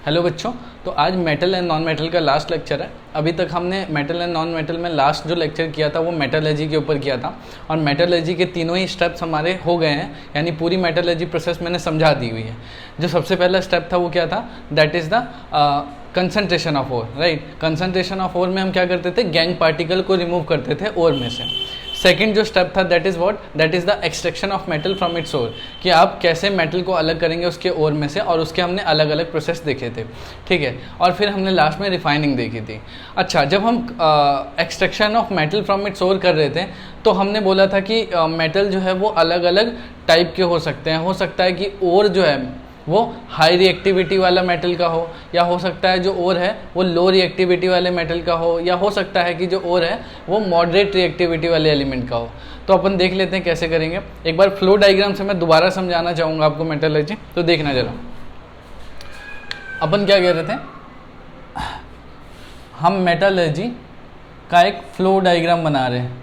Hello बच्चों, तो आज मेटल एंड नॉन मेटल का लास्ट लेक्चर है। अभी तक हमने मेटल एंड नॉन मेटल में लास्ट जो लेक्चर किया था वो मेटलर्जी के ऊपर किया था और मेटलर्जी के तीनों ही स्टेप्स हमारे हो गए हैं, यानी पूरी मेटलर्जी प्रोसेस मैंने समझा दी हुई है। जो सबसे पहला स्टेप था वो क्या था, that is the concentration of ore, right. Concentration of ore में हम क्या करते थे, गैंग पार्टिकल को रिमूव करते थे ओर में से। सेकंड जो स्टेप था that is what, that is the extraction of metal from its ore, कि आप कैसे मेटल को अलग करेंगे उसके ओर में से, और उसके हमने अलग अलग प्रोसेस देखे थे, ठीक है। और फिर हमने लास्ट में रिफाइनिंग देखी थी। अच्छा, जब हम extraction of metal from its ore कर रहे थे तो हमने बोला था कि मेटल जो है वो अलग अलग टाइप के हो सकते हैं। हो सकता है कि ओर जो है वो हाई रिएक्टिविटी वाला मेटल का हो, या हो सकता है जो ओर है वो लो रिएक्टिविटी वाले मेटल का हो, या हो सकता है कि जो ओर है वो मॉडरेट रिएक्टिविटी वाले एलिमेंट का हो। तो अपन देख लेते हैं कैसे करेंगे। एक बार फ्लो डायग्राम से मैं दोबारा समझाना चाहूँगा आपको मेटलर्जी, तो देखना जरा। अपन क्या कह रहे थे, हम मेटलर्जी का एक फ्लो डायग्राम बना रहे हैं।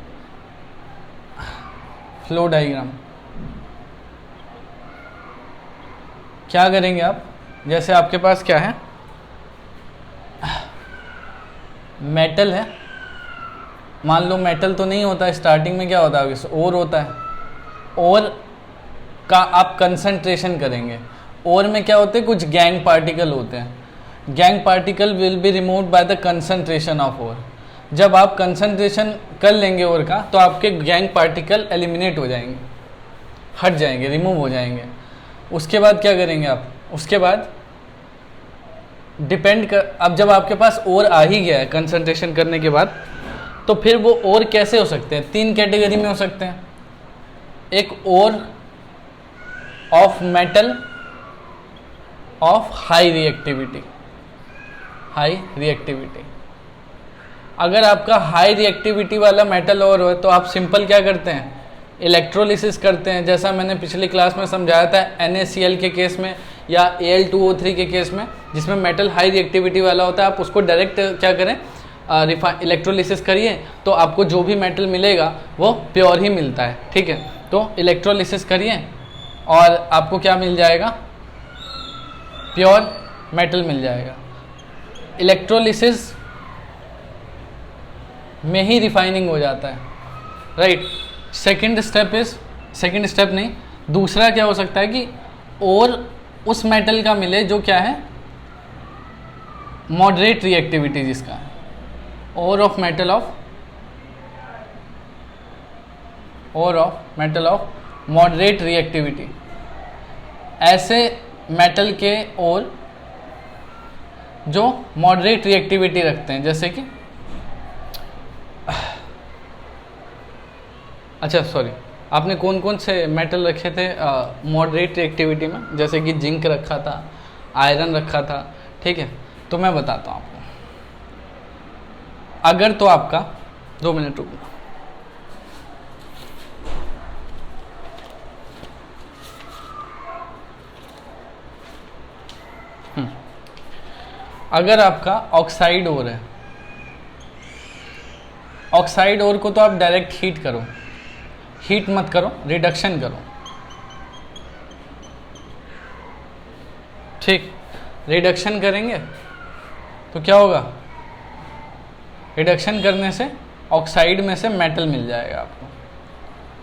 फ्लो डायग्राम क्या करेंगे आप, जैसे आपके पास क्या है, मेटल है। मान लो मेटल तो नहीं होता, स्टार्टिंग में क्या होता है, ओर होता है। ओर का आप कंसंट्रेशन करेंगे। ओर में क्या होते हैं, कुछ गैंग पार्टिकल होते हैं। Gangue particle will be removed by the concentration of ore. जब आप कंसंट्रेशन कर लेंगे ओर का तो आपके गैंग पार्टिकल एलिमिनेट हो जाएंगे, हट जाएंगे, रिमूव हो जाएंगे। उसके बाद क्या करेंगे आप, उसके बाद अब जब आपके पास ओर आ ही गया है कंसंट्रेशन करने के बाद, तो फिर वो ओर कैसे हो सकते हैं, तीन कैटेगरी में हो सकते हैं। एक ore of metal of high reactivity. High reactivity, अगर आपका हाई रिएक्टिविटी वाला मेटल ओर हो तो आप सिंपल क्या करते हैं, इलेक्ट्रोलिसिस करते हैं। जैसा मैंने पिछली क्लास में समझाया था NaCl के केस में या Al2O3 के केस में, जिसमें मेटल हाई रिएक्टिविटी वाला होता है, आप उसको डायरेक्ट क्या करें, इलेक्ट्रोलिसिस करिए, तो आपको जो भी मेटल मिलेगा वो प्योर ही मिलता है, ठीक है। तो इलेक्ट्रोलिसिस करिए और आपको क्या मिल जाएगा, प्योर मेटल मिल जाएगा। इलेक्ट्रोलिसिस में ही रिफाइनिंग हो जाता है, राइट। सेकेंड स्टेप नहीं, दूसरा क्या हो सकता है कि और उस मेटल का मिले जो क्या है, मॉडरेट रिएक्टिविटी जिसका है, और of metal of moderate reactivity. ऐसे मेटल के और जो मॉडरेट रिएक्टिविटी रखते हैं, जैसे कि अच्छा सॉरी, आपने कौन कौन से मेटल रखे थे मॉडरेट रिएक्टिविटी में, जैसे कि जिंक रखा था, आयरन रखा था, ठीक है। तो मैं बताता हूँ आपको। अगर तो आपका 2 मिनट रुकना, अगर आपका ऑक्साइड ओर है, ऑक्साइड ओर को तो आप डायरेक्ट हीट करो, हीट मत करो, रिडक्शन करो, ठीक। रिडक्शन करेंगे तो क्या होगा, रिडक्शन करने से ऑक्साइड में से मेटल मिल जाएगा आपको।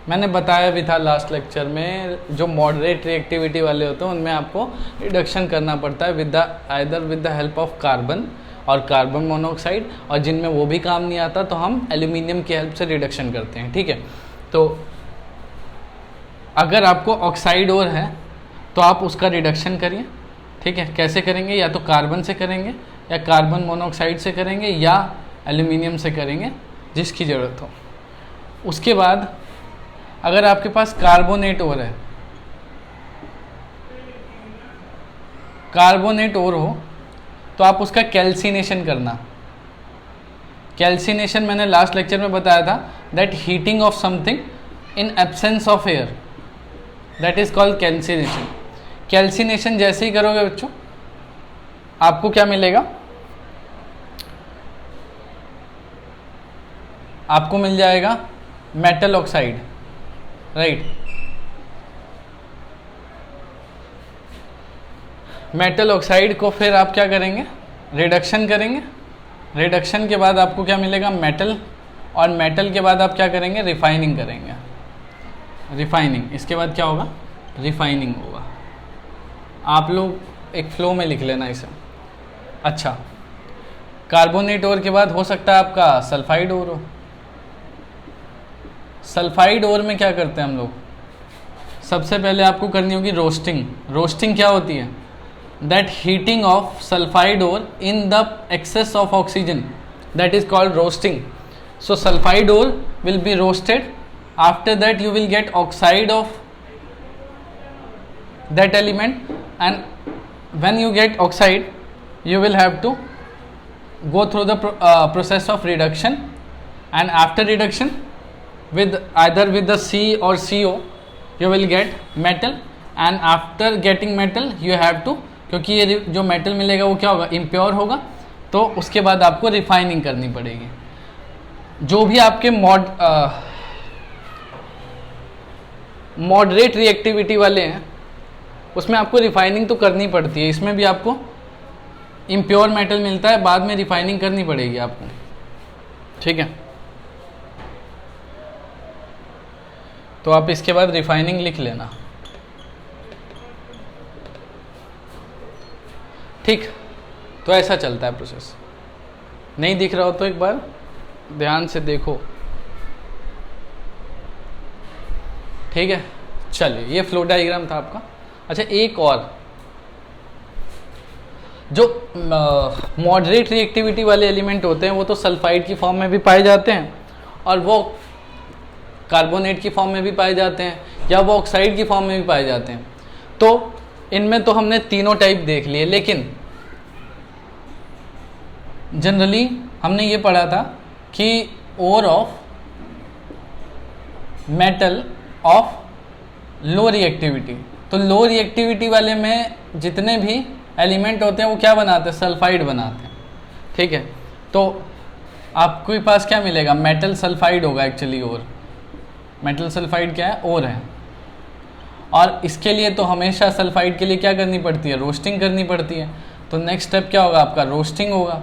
मैंने बताया भी था लास्ट लेक्चर में, जो मॉडरेट रिएक्टिविटी वाले होते हैं उनमें आपको रिडक्शन करना पड़ता है with the help of carbon और कार्बन मोनोऑक्साइड, और जिनमें वो भी काम नहीं आता तो हम एल्यूमिनियम की हेल्प से रिडक्शन करते हैं, ठीक है। तो अगर आपको ऑक्साइड ओर है तो आप उसका रिडक्शन करिए, ठीक है। कैसे करेंगे, या तो कार्बन से करेंगे, या कार्बन मोनोऑक्साइड से करेंगे, या एल्यूमिनियम से करेंगे, जिसकी ज़रूरत हो। उसके बाद अगर आपके पास कार्बोनेट ओर है, कार्बोनेट ओर हो तो आप उसका कैल्सिनेशन करना। कैल्सिनेशन मैंने लास्ट लेक्चर में बताया था, that heating of something in absence of air, that is called calcination. Calcination जैसे ही करोगे बच्चों, आपको क्या मिलेगा, आपको मिल जाएगा metal oxide, right. Metal oxide को फिर आप क्या करेंगे, रिडक्शन करेंगे। रिडक्शन के बाद आपको क्या मिलेगा, मेटल, और मेटल के बाद आप क्या करेंगे, रिफाइनिंग करेंगे। रिफाइनिंग, इसके बाद क्या होगा, रिफाइनिंग होगा। आप लोग एक फ्लो में लिख लेना इसे। अच्छा, कार्बोनेट ओर के बाद हो सकता है आपका सल्फाइड ओर हो। सल्फाइड ओर में क्या करते हैं हम लोग, सबसे पहले आपको करनी होगी रोस्टिंग। रोस्टिंग क्या होती है, that heating of sulphide ore in the excess of oxygen, that is called roasting. So sulphide ore will be roasted, after that you will get oxide of that element, and when you get oxide you will have to go through the process of reduction, and after reduction with either with the C or CO you will get metal, and after getting metal you have to, क्योंकि ये जो metal मिलेगा वो क्या होगा, impure होगा, तो उसके बाद आपको रिफाइनिंग करनी पड़ेगी। जो भी आपके मॉडरेट रिएक्टिविटी वाले हैं उसमें आपको रिफाइनिंग तो करनी पड़ती है, इसमें भी आपको इम्प्योर मेटल मिलता है, बाद में रिफाइनिंग करनी पड़ेगी आपको, ठीक है। तो आप इसके बाद रिफाइनिंग लिख लेना, ठीक। तो ऐसा चलता है प्रोसेस। नहीं दिख रहा हो तो एक बार ध्यान से देखो, ठीक है। चलिए, ये फ्लो डायग्राम था आपका। अच्छा, एक और, जो मॉडरेट रिएक्टिविटी वाले एलिमेंट होते हैं वो तो सल्फाइड की फॉर्म में भी पाए जाते हैं, और वो कार्बोनेट की फॉर्म में भी पाए जाते हैं, या वो ऑक्साइड की फॉर्म में भी पाए जाते हैं। तो इनमें तो हमने तीनों टाइप देख लिए, लेकिन जनरली हमने ये पढ़ा था कि ore of metal of low reactivity, तो लो रिएक्टिविटी वाले में जितने भी एलिमेंट होते हैं वो क्या बनाते हैं, सल्फाइड बनाते हैं, ठीक है। तो आपके पास क्या मिलेगा, मेटल सल्फाइड होगा एक्चुअली, और मेटल सल्फाइड क्या है, और है। और इसके लिए तो हमेशा सल्फाइड के लिए क्या करनी पड़ती है, रोस्टिंग करनी पड़ती है। तो नेक्स्ट स्टेप क्या होगा आपका, रोस्टिंग होगा।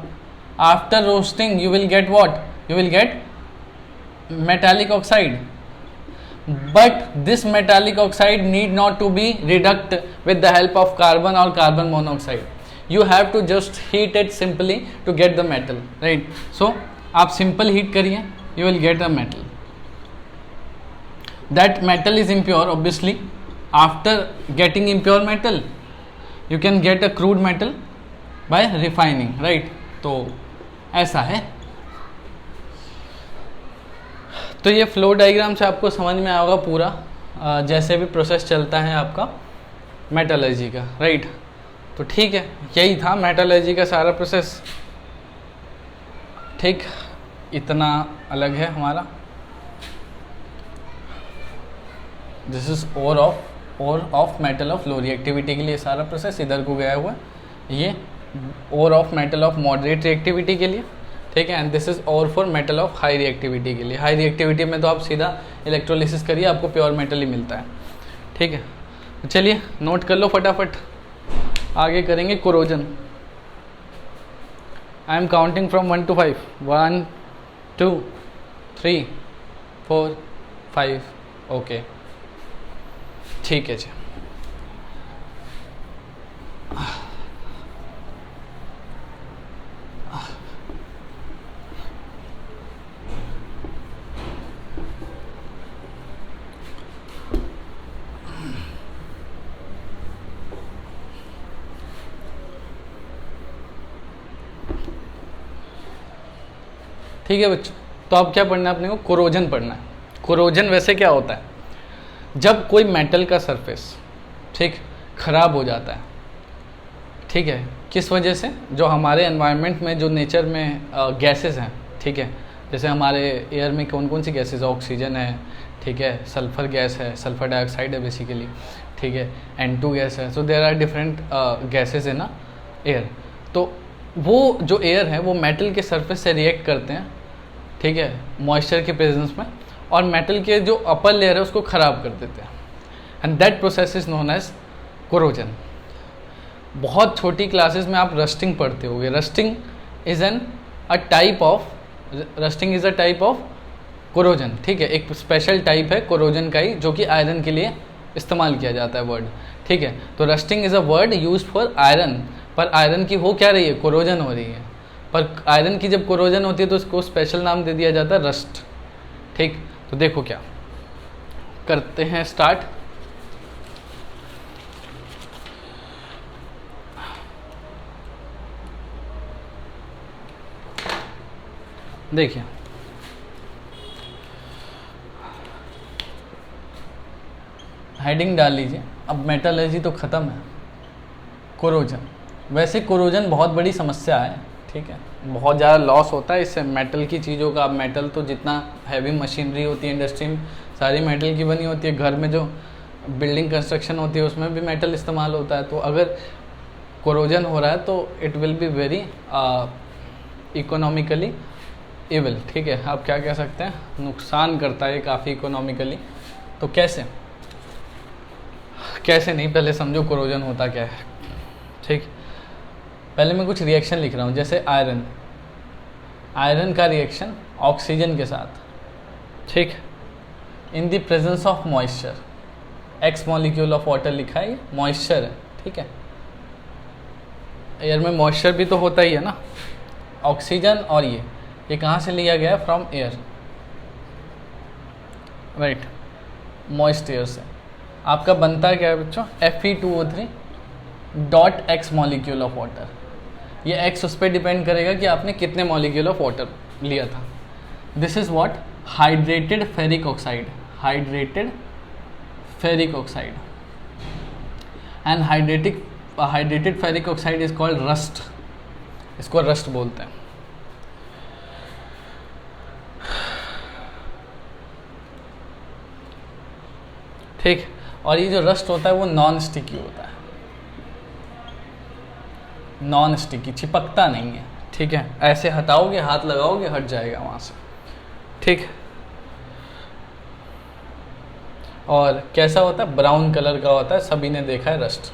After roasting you will get what, you will get metallic oxide, but this metallic oxide need not to be reduced with the help of carbon or carbon monoxide. You have to just heat it simply to get the metal, right? So आप simple heat करिए, you will get a metal. That metal is impure obviously. After getting impure metal you can get a crude metal by refining, right? तो ऐसा है। तो ये flow diagram से आपको समझ में आएगा पूरा, जैसे भी प्रोसेस चलता है आपका मेटलर्जी का, राइट। तो ठीक है, यही था मेटलर्जी का सारा प्रोसेस, ठीक। इतना अलग है हमारा। This is ore of metal of low reactivity के लिए सारा प्रोसेस इधर को गया हुआ है, ये ore of metal of moderate reactivity के लिए, ठीक है। And this is ore for metal of high reactivity के लिए। हाई रिएक्टिविटी में तो आप सीधा इलेक्ट्रोलिसिस करिए, आपको प्योर मेटल ही मिलता है, ठीक है। चलिए नोट कर लो फटाफट, आगे करेंगे corrosion. I am counting from 1 to 5, 1 2 3 4 5, okay, ठीक है जी। ठीक है बच्चों, तो अब क्या पढ़ना है अपने को, कोरोजन पढ़ना है। कोरोजन वैसे क्या होता है, जब कोई मेटल का सरफेस, ठीक, खराब हो जाता है, ठीक है, किस वजह से, जो हमारे एनवायरनमेंट में जो नेचर में गैसेस हैं, ठीक है, जैसे हमारे एयर में कौन कौन सी गैसेस है, ऑक्सीजन है, ठीक है, सल्फर गैस है, सल्फर डाइऑक्साइड है बेसिकली, ठीक है, N2 गैस है। So there are different gases in air. तो वो जो एयर है वो मेटल के सरफेस से रिएक्ट करते हैं, ठीक है, मॉइस्चर के प्रेजेंस में, और मेटल के जो अपर लेयर है उसको ख़राब कर देते हैं, and that process is known as corrosion. बहुत छोटी क्लासेस में आप रस्टिंग पढ़ते होगे। Rusting is a type of corrosion, ठीक है, एक स्पेशल टाइप है कोरोजन का ही, जो कि आयरन के लिए इस्तेमाल किया जाता है वर्ड, ठीक है। तो rusting is a word used for iron, पर आयरन की हो क्या रही है, कोरोजन हो रही है, पर आयरन की जब कोरोजन होती है तो उसको स्पेशल नाम दे दिया जाता है रस्ट, ठीक। तो देखो क्या करते हैं, स्टार्ट। देखिए हेडिंग डाल लीजिए। अब मेटलर्जी तो ख़त्म है, कोरोजन। वैसे कोरोजन बहुत बड़ी समस्या है, ठीक है, बहुत ज़्यादा लॉस होता है इससे मेटल की चीज़ों का। अब मेटल तो जितना हैवी मशीनरी होती है इंडस्ट्री में सारी मेटल की बनी होती है, घर में जो बिल्डिंग कंस्ट्रक्शन होती है उसमें भी मेटल इस्तेमाल होता है। तो अगर कोरोजन हो रहा है तो it will be very economically evil, ठीक है, आप क्या कह सकते हैं, नुकसान करता है काफ़ी इकोनॉमिकली। तो कैसे नहीं, पहले समझो कोरोजन होता क्या है, ठीक। पहले मैं कुछ रिएक्शन लिख रहा हूँ, जैसे आयरन का रिएक्शन ऑक्सीजन के साथ, ठीक, in the presence of moisture, x molecule of water लिखा है, मॉइस्चर है, ठीक है। एयर में मॉइस्चर भी तो होता ही है ना, ऑक्सीजन, और ये कहाँ से लिया गया है, from air, right, moist air से। आपका बनता क्या है बच्चों, Fe2O3 dot x molecule of water. ये एक्स उस पर डिपेंड करेगा कि आपने कितने मॉलिक्यूल ऑफ वाटर लिया था। This is what, hydrated ferric oxide, and hydrated ferric oxide is called rust, इसको रस्ट बोलते हैं, ठीक। और ये जो रस्ट होता है वो नॉन स्टिकी होता है, नॉन स्टिकी, चिपकता नहीं है, ठीक है, ऐसे हटाओगे, हाथ लगाओगे, हट जाएगा वहाँ से, ठीक। और कैसा होता है, ब्राउन कलर का होता है, सभी ने देखा है रस्ट।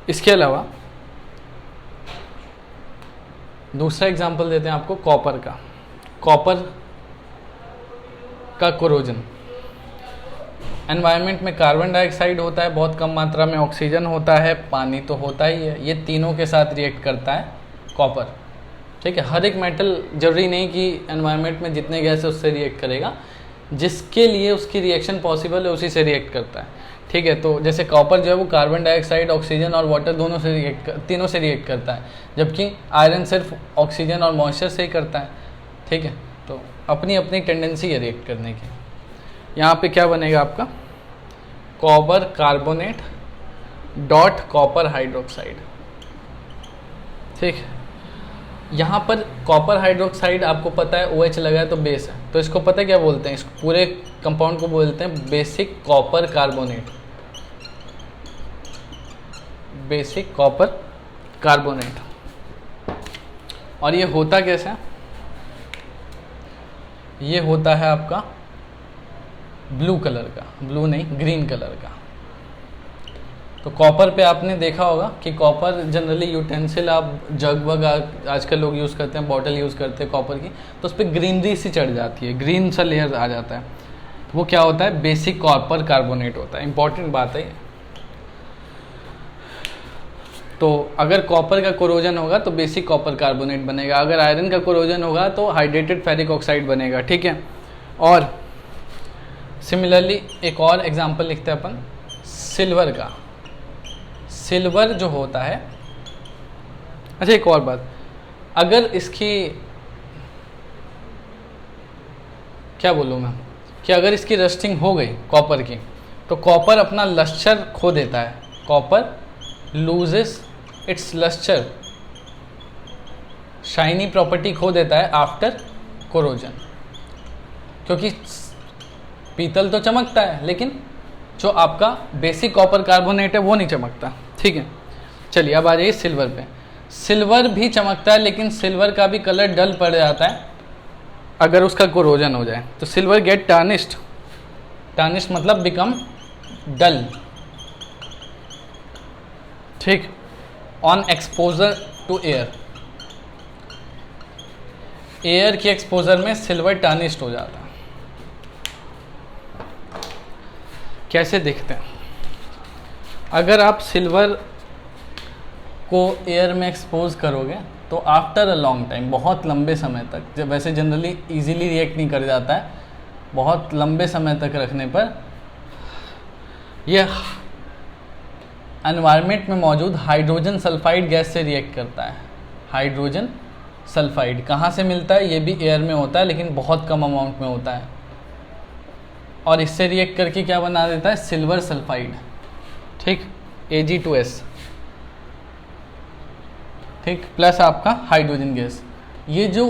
इसके अलावा दूसरा एग्जांपल देते हैं आपको कॉपर का कोरोजन। एनवायरनमेंट में कार्बन डाइऑक्साइड होता है बहुत कम मात्रा में, ऑक्सीजन होता है, पानी तो होता ही है, ये तीनों के साथ रिएक्ट करता है कॉपर, ठीक है। हर एक मेटल जरूरी नहीं कि एनवायरनमेंट में जितने गैस है उससे रिएक्ट करेगा, जिसके लिए उसकी रिएक्शन पॉसिबल है उसी से रिएक्ट करता है, ठीक है। तो जैसे कॉपर जो है वो कार्बन डाइऑक्साइड, ऑक्सीजन और वाटर तीनों से रिएक्ट करता है, जबकि आयरन सिर्फ ऑक्सीजन और मॉइस्चर से ही करता है, ठीक है। तो अपनी अपनी टेंडेंसी है रिएक्ट करने की। यहाँ पे क्या बनेगा आपका, copper carbonate dot copper hydroxide, ठीक। यहाँ पर कॉपर हाइड्रोक्साइड आपको पता है OH लगा है तो बेस है, तो इसको पता है क्या बोलते हैं, इस पूरे कंपाउंड को बोलते हैं बेसिक कॉपर कार्बोनेट। और ये होता कैसे है, ये होता है आपका ब्लू कलर का, ब्लू नहीं ग्रीन कलर का। तो कॉपर पे आपने देखा होगा कि कॉपर जनरली यूटेंसिल, आप जग वग आजकल लोग यूज़ करते हैं, बॉटल यूज़ करते हैं कॉपर की, तो उस पर ग्रीनरी सी चढ़ जाती है, ग्रीन सा लेयर आ जाता है, वो क्या होता है, बेसिक कॉपर कार्बोनेट होता है। इंपॉर्टेंट बात है। तो अगर कॉपर का कोरोजन होगा तो बेसिक कॉपर कार्बोनेट बनेगा, अगर आयरन का कोरोजन होगा तो हाइड्रेटेड फेरिक ऑक्साइड बनेगा, ठीक है। और सिमिलरली एक और एग्जांपल लिखते हैं अपन सिल्वर का। सिल्वर जो होता है, अच्छा एक और बात, अगर इसकी क्या बोलूँ मैं, कि अगर इसकी रस्टिंग हो गई कॉपर की, तो कॉपर अपना लस्टर खो देता है, copper loses its lustre, shiny property खो देता है आफ्टर कोरोजन, क्योंकि पीतल तो चमकता है लेकिन जो आपका बेसिक कॉपर कार्बोनेट है वो नहीं चमकता, ठीक है। चलिए अब आ जाइए सिल्वर पे। सिल्वर भी चमकता है लेकिन सिल्वर का भी कलर डल पड़ जाता है अगर उसका कोरोजन हो जाए, तो सिल्वर गेट टार्निश्ड, टार्निश्ड मतलब बिकम डल, ठीक। On exposure to air, air के एक्सपोजर में सिल्वर टार्निश्ड हो जाता है। कैसे दिखते हैं? अगर आप सिल्वर को एयर में एक्सपोज करोगे तो आफ्टर अ लॉन्ग टाइम, बहुत लंबे समय तक, जब वैसे जनरली इजीली रिएक्ट नहीं कर जाता है, बहुत लंबे समय तक रखने पर यह एनवायरनमेंट में मौजूद हाइड्रोजन सल्फाइड गैस से रिएक्ट करता है। हाइड्रोजन सल्फाइड कहाँ से मिलता है? ये भी एयर में होता है, लेकिन बहुत कम अमाउंट में होता है, और इससे रिएक्ट करके क्या बना देता है? Silver sulphide. ठीक, Ag2S, ठीक, प्लस आपका हाइड्रोजन गैस। ये जो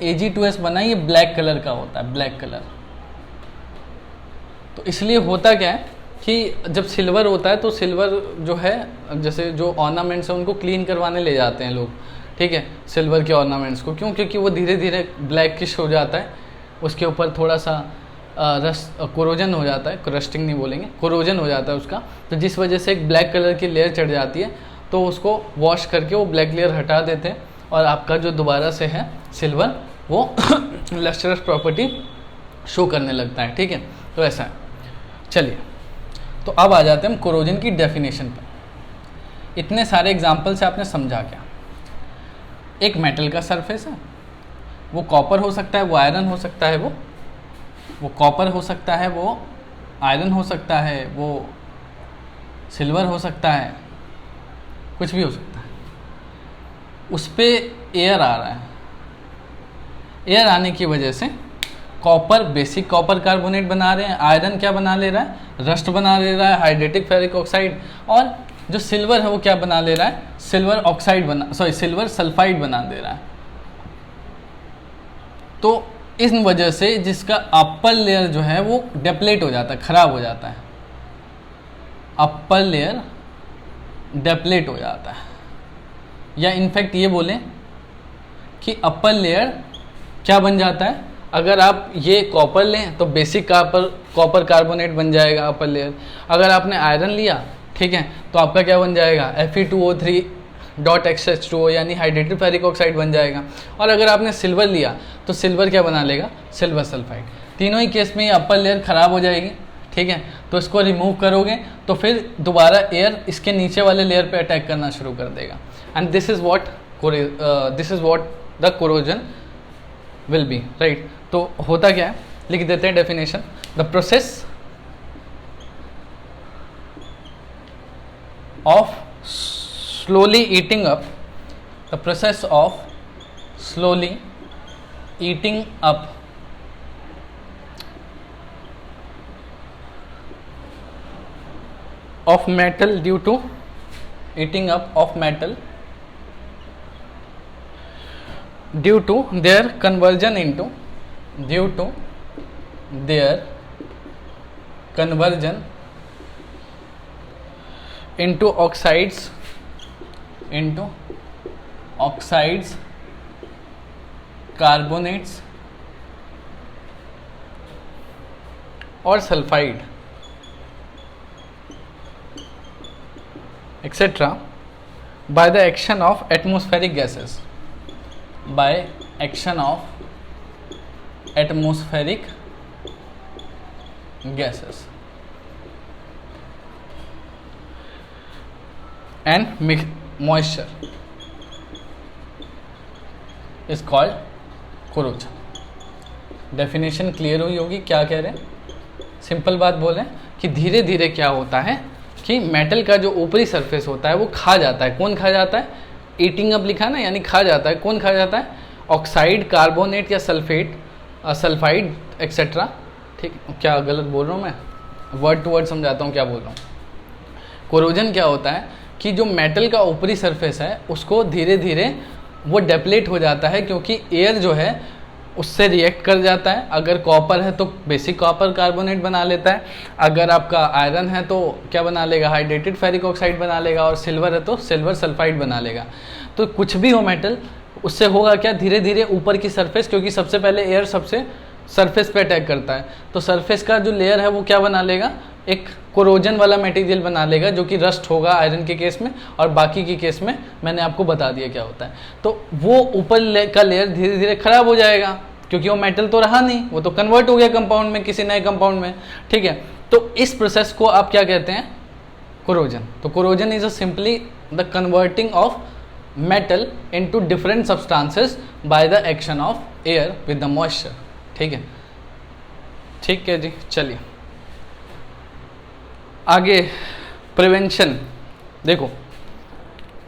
Ag2S बना है ये ब्लैक कलर का होता है, ब्लैक कलर। तो इसलिए होता क्या है कि जब सिल्वर होता है तो सिल्वर जो है, जैसे जो ऑर्नामेंट्स हैं उनको क्लीन करवाने ले जाते हैं लोग, ठीक है, सिल्वर के ऑर्नामेंट्स को। क्यों? क्योंकि वो धीरे धीरे ब्लैकिश हो जाता है, उसके ऊपर थोड़ा सा कोरोजन हो जाता है, रस्टिंग नहीं बोलेंगे, कोरोजन हो जाता है उसका, तो जिस वजह से एक ब्लैक कलर की लेयर चढ़ जाती है, तो उसको वॉश करके वो ब्लैक लेयर हटा देते हैं और आपका जो दोबारा से है सिल्वर वो लस्टरस प्रॉपर्टी शो करने लगता है। ठीक है, तो ऐसा है। चलिए, तो अब आ जाते हैं हम कोरोजन की डेफिनेशन पर। इतने सारे एग्जाम्पल से आपने समझा क्या? एक मेटल का सरफेस है, वो कॉपर हो सकता है, वो आयरन हो सकता है, वो कॉपर हो सकता है, वो आयरन हो सकता है, वो सिल्वर हो सकता है, कुछ भी हो सकता है। उस पे एयर आ रहा है, एयर आने की वजह से कॉपर, बेसिक कॉपर कार्बोनेट बना रहे हैं, आयरन क्या बना ले रहा है? रस्ट बना ले रहा है, हाइड्रेटिक फेरिक ऑक्साइड, और जो सिल्वर है वो क्या बना ले रहा है? सिल्वर ऑक्साइड बना, सॉरी, सिल्वर सल्फाइड बना दे रहा है। तो इस वजह से जिसका अपर लेयर जो है वो डेप्लेट हो जाता है, खराब हो जाता है, अपर लेयर डेप्लेट हो जाता है, या इनफैक्ट ये बोलें कि अपर लेयर क्या बन जाता है? अगर आप ये कॉपर लें तो बेसिक कॉपर कार्बोनेट बन जाएगा अपर लेयर। अगर आपने आयरन लिया, ठीक है, तो आपका क्या बन जाएगा? Fe2O3.XH2O यानी हाइड्रेटेड फेरिक ऑक्साइड बन जाएगा। और अगर आपने सिल्वर लिया तो सिल्वर क्या बना लेगा? Silver sulphide. तीनों ही केस में ये अपर लेयर खराब हो जाएगी। ठीक है, तो इसको रिमूव करोगे तो फिर दोबारा एयर इसके नीचे वाले लेयर पे अटैक करना शुरू कर देगा, and this is what the corrosion will be, right. तो होता क्या है, लिख देते हैं definition. The process of slowly eating up, the process of slowly eating up of metal due to eating up of metal due to their conversion into into oxides, carbonates or sulfide, etc. by the action of atmospheric gases, by action of atmospheric gases and moisture is called corrosion. Definition clear हुई होगी क्या कह रहे हैं? Simple बात बोलें कि धीरे धीरे क्या होता है कि मेटल का जो ऊपरी सरफेस होता है वो खा जाता है। कौन खा जाता है? ईटिंग अप लिखा ना, यानी खा जाता है। कौन खा जाता है? ऑक्साइड, कार्बोनेट या सल्फेट, सल्फाइड एक्सेट्रा। ठीक, क्या गलत बोल रहा हूँ मैं? वर्ड टू वर्ड समझाता हूँ क्या बोल रहा हूँ। कोरोजन क्या होता है कि जो मेटल का ऊपरी सरफेस है उसको धीरे धीरे वो डेप्लेट हो जाता है, क्योंकि एयर जो है उससे रिएक्ट कर जाता है। अगर कॉपर है तो बेसिक कॉपर कार्बोनेट बना लेता है, अगर आपका आयरन है तो क्या बना लेगा? हाइड्रेटेड फेरिक ऑक्साइड बना लेगा, और सिल्वर है तो सिल्वर सल्फाइड बना लेगा। तो कुछ भी हो मेटल, उससे होगा क्या? धीरे धीरे ऊपर की सरफेस, क्योंकि सबसे पहले एयर सबसे सरफेस पे अटैक करता है, तो सरफेस का जो लेयर है वो क्या बना लेगा? एक कोरोजन वाला मटेरियल बना लेगा जो कि रस्ट होगा आयरन के केस में, और बाकी के केस में मैंने आपको बता दिया क्या होता है। तो वो ऊपर का लेयर धीरे धीरे खराब हो जाएगा क्योंकि वो मेटल तो रहा नहीं, वो तो कन्वर्ट हो गया कंपाउंड में, किसी नए कंपाउंड में, ठीक है। तो इस प्रोसेस को आप क्या कहते हैं? कोरोजन। तो corrosion is simply the converting of metal into different substances by the action of air with the moisture, ठीक है। ठीक है जी, चलिए आगे प्रिवेंशन। देखो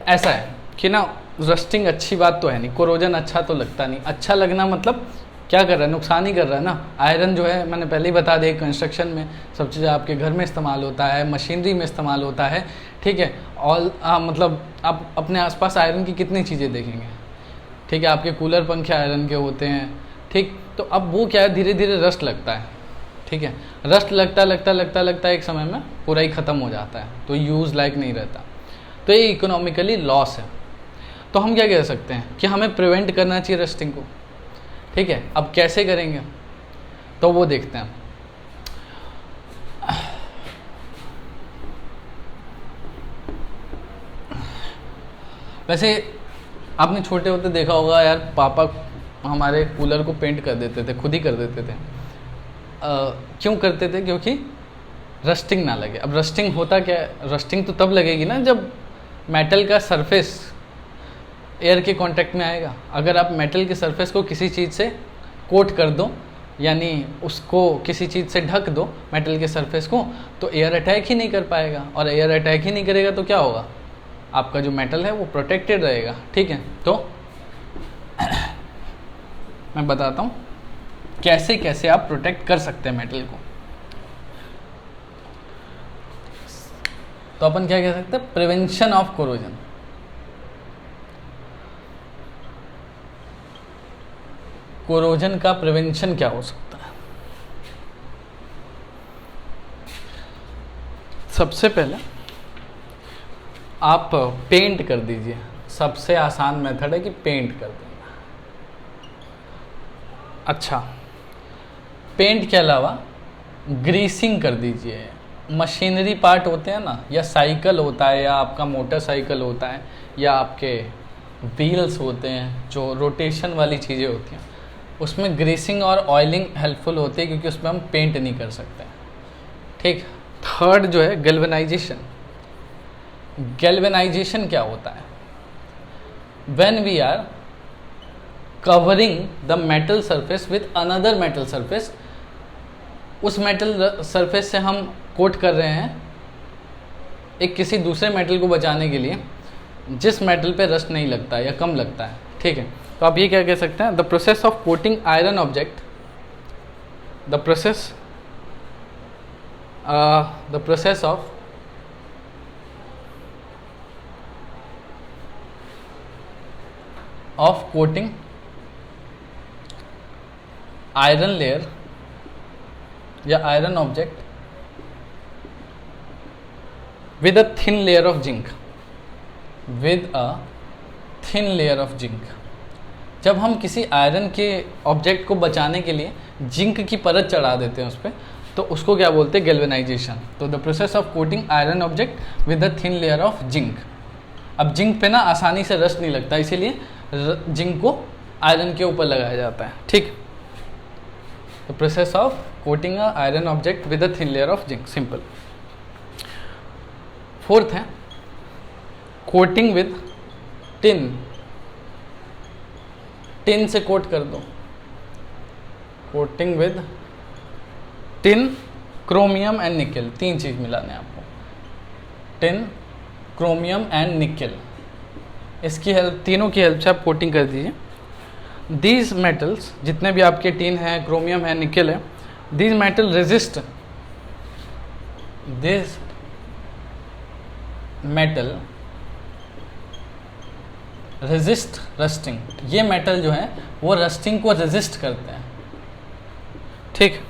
ऐसा है कि ना, रस्टिंग अच्छी बात तो है नहीं, कोरोजन अच्छा तो लगता नहीं। अच्छा लगना मतलब क्या कर रहा है? नुकसान ही कर रहा है ना। आयरन जो है मैंने पहले ही बता दिया, कंस्ट्रक्शन में सब चीज़ आपके घर में इस्तेमाल होता है, मशीनरी में इस्तेमाल होता है, ठीक है। ऑल मतलब आप अपने आसपास आयरन की कितनी चीज़ें देखेंगे, ठीक है। आपके कूलर पंखे आयरन के होते हैं, ठीक। तो अब वो क्या है, धीरे धीरे रस्ट लगता है, ठीक है। रस्ट लगता लगता लगता लगता एक समय में पूरा ही ख़त्म हो जाता है, तो यूज़ लायक नहीं रहता। तो ये इकोनॉमिकली लॉस है। तो हम क्या कह सकते हैं कि हमें प्रिवेंट करना चाहिए रस्टिंग को, ठीक है। अब कैसे करेंगे तो वो देखते हैं। वैसे आपने छोटे होते देखा होगा यार, पापा हमारे कूलर को पेंट कर देते थे, खुद ही कर देते थे। क्यों करते थे? क्योंकि रस्टिंग ना लगे। अब रस्टिंग होता क्या है? रस्टिंग तो तब लगेगी ना जब मेटल का सरफेस एयर के कांटेक्ट में आएगा। अगर आप मेटल के सरफेस को किसी चीज़ से कोट कर दो, यानी उसको किसी चीज़ से ढक दो मेटल के सरफेस को, तो एयर अटैक ही नहीं कर पाएगा, और एयर अटैक ही नहीं करेगा तो क्या होगा? आपका जो मेटल है वो प्रोटेक्टेड रहेगा, ठीक है। तो मैं बताता हूँ कैसे कैसे आप प्रोटेक्ट कर सकते हैं मेटल को। तो अपन क्या कह सकते हैं? Prevention of corrosion. कोरोजन का प्रिवेंशन क्या हो सकता है? सबसे पहले आप पेंट कर दीजिए। सबसे आसान मेथड है कि पेंट कर देना। अच्छा, पेंट के अलावा ग्रीसिंग कर दीजिए। मशीनरी पार्ट होते हैं ना, या साइकिल होता है, या आपका मोटरसाइकिल होता है, या आपके व्हील्स होते हैं जो रोटेशन वाली चीज़ें होती हैं, उसमें ग्रीसिंग और ऑयलिंग हेल्पफुल होती है क्योंकि उसमें हम पेंट नहीं कर सकते, ठीक। थर्ड जो है गैल्वेनाइजेशन। गैल्वेनाइजेशन क्या होता है? When we are covering the metal surface with another metal surface, उस मेटल सरफेस से हम कोट कर रहे हैं एक किसी दूसरे मेटल को बचाने के लिए जिस मेटल पे रस्ट नहीं लगता है या कम लगता है, ठीक है। तो आप ये क्या कह सकते हैं? The process of coating iron object, the process of coating iron layer या iron object with a thin layer of zinc, with a thin layer of zinc। जब हम किसी आयरन के ऑब्जेक्ट को बचाने के लिए जिंक की परत चढ़ा देते हैं उस पर, तो उसको क्या बोलते हैं? गैल्वेनाइजेशन। तो the process of coating iron object with a thin layer of zinc. अब जिंक पे ना आसानी से रस्ट नहीं लगता, इसीलिए जिंक को आयरन के ऊपर लगाया जाता है, ठीक। The process of coating a iron object with a thin layer of zinc, simple. Fourth है कोटिंग विद टिन। टिन से कोट कर दो। Coating with tin, chromium and nickel, तीन चीज मिलाने आपको। टिन, क्रोमियम एंड निकेल, इसकी हेल्प, तीनों की हेल्प से आप कोटिंग कर दीजिए। दीज मेटल्स, जितने भी आपके टिन है, क्रोमियम है, निकेल है, these metal resist, this metal resist rusting. ये मेटल जो है वो रस्टिंग को रेजिस्ट करते हैं, ठीक।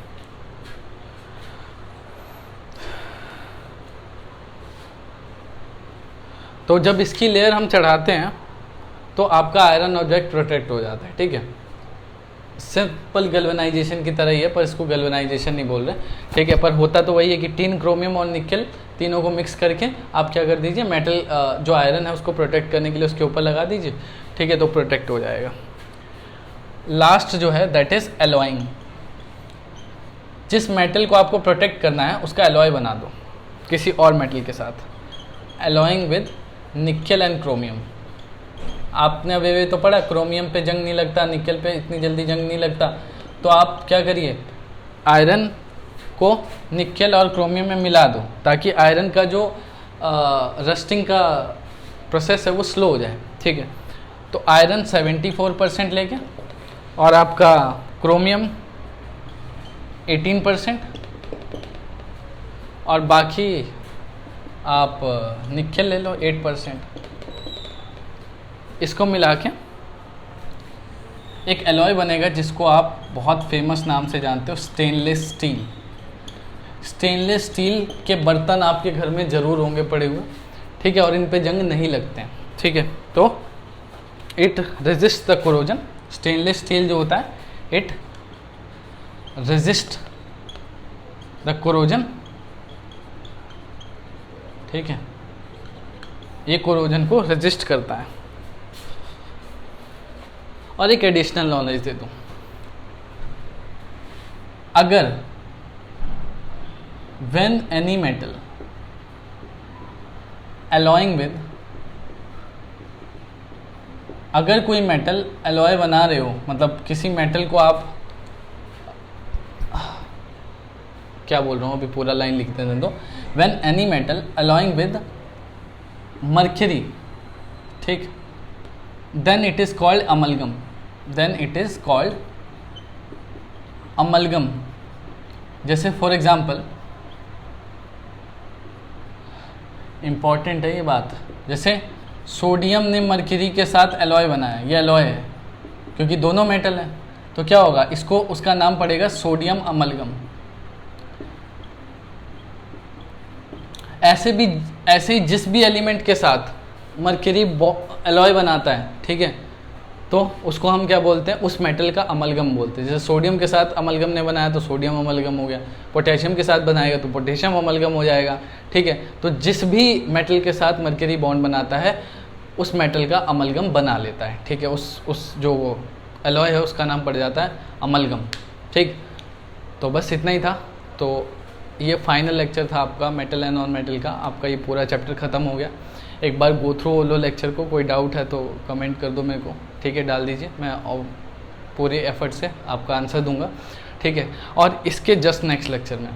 तो जब इसकी लेयर हम चढ़ाते हैं तो आपका आयरन ऑब्जेक्ट प्रोटेक्ट हो जाता है, ठीक है। सिंपल गैल्वेनाइजेशन की तरह ही है, पर इसको गैल्वेनाइजेशन नहीं बोल रहे, ठीक है। पर होता तो वही है कि टिन, क्रोमियम और निकल तीनों को मिक्स करके आप क्या कर दीजिए, मेटल जो आयरन है उसको प्रोटेक्ट करने के लिए उसके ऊपर लगा दीजिए, ठीक है, तो प्रोटेक्ट हो जाएगा। लास्ट जो है दैट इज एलॉइंग। जिस मेटल को आपको प्रोटेक्ट करना है उसका एलॉय बना दो किसी और मेटल के साथ, एलॉइंग विद निकल एंड क्रोमियम। आपने अभी तो पढ़ा क्रोमियम पे जंग नहीं लगता, निकल पे इतनी जल्दी जंग नहीं लगता, तो आप क्या करिए, आयरन को निकल और क्रोमियम में मिला दो ताकि आयरन का जो रस्टिंग का प्रोसेस है वो स्लो हो जाए, ठीक है। तो आयरन 74% लेके और आपका क्रोमियम 18% और बाकी आप निकल ले लो 8%। इसको मिला के एक एलॉय बनेगा जिसको आप बहुत फेमस नाम से जानते हो, स्टेनलेस स्टील। स्टेनलेस स्टील के बर्तन आपके घर में ज़रूर होंगे पड़े हुए, ठीक है, और इन पे जंग नहीं लगते हैं, ठीक है। तो it resist the corrosion. Stainless steel जो होता है इट रेजिस्ट द कोरोजन, ठीक है, ये कोरोजन को रेजिस्ट करता है। और एक एडिशनल नॉलेज दे दूं, अगर when any metal alloying with, अगर कोई मेटल एलॉय बना रहे हो, मतलब किसी मेटल को आप, क्या बोल रहा हूँ अभी पूरा लाइन लिखते हैं तो, when any metal alloying with mercury, ठीक, then it is called amalgam, then it is called amalgam। जैसे फॉर एग्जाम्पल, इम्पॉर्टेंट है ये बात, जैसे सोडियम ने मरकरी के साथ एलॉय बनाया, ये एलॉय है क्योंकि दोनों मेटल हैं, तो क्या होगा, इसको उसका नाम पड़ेगा सोडियम अमलगम। ऐसे ही जिस भी एलिमेंट के साथ मरकरी एलॉय बनाता है, ठीक है, तो उसको हम क्या बोलते हैं, उस मेटल का अमलगम बोलते हैं। जैसे सोडियम के साथ अमलगम ने बनाया तो सोडियम अमलगम हो गया, पोटेशियम के साथ बनाएगा तो पोटेशियम अमलगम हो जाएगा, ठीक है। तो जिस भी मेटल के साथ मरकरी बॉन्ड बनाता है उस मेटल का अमलगम बना लेता है, ठीक है, उस जो वो एलॉय है उसका नाम पड़ जाता है अमलगम, ठीक। तो बस इतना ही था। तो ये फाइनल लेक्चर था आपका मेटल एंड नॉन मेटल का, आपका ये पूरा चैप्टर ख़त्म हो गया। एक बार गो थ्रू लो लेक्चर को, कोई डाउट है तो कमेंट कर दो मेरे को, ठीक है, डाल दीजिए, मैं पूरे एफर्ट से आपका आंसर दूंगा, ठीक है। और इसके जस्ट नेक्स्ट लेक्चर में,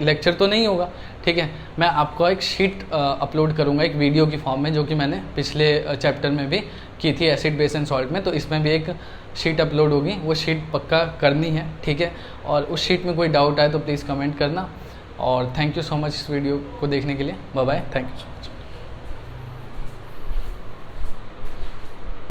लेक्चर तो नहीं होगा, ठीक है, मैं आपको एक शीट अपलोड करूंगा एक वीडियो की फॉर्म में, जो कि मैंने पिछले चैप्टर में भी की थी एसिड बेस एंड सॉल्ट में, तो इसमें भी एक शीट अपलोड होगी, वो शीट पक्का करनी है, ठीक है। और उस शीट में कोई डाउट आए तो प्लीज़ कमेंट करना। और थैंक यू सो मच इस वीडियो को देखने के लिए, bye bye, thank you so much.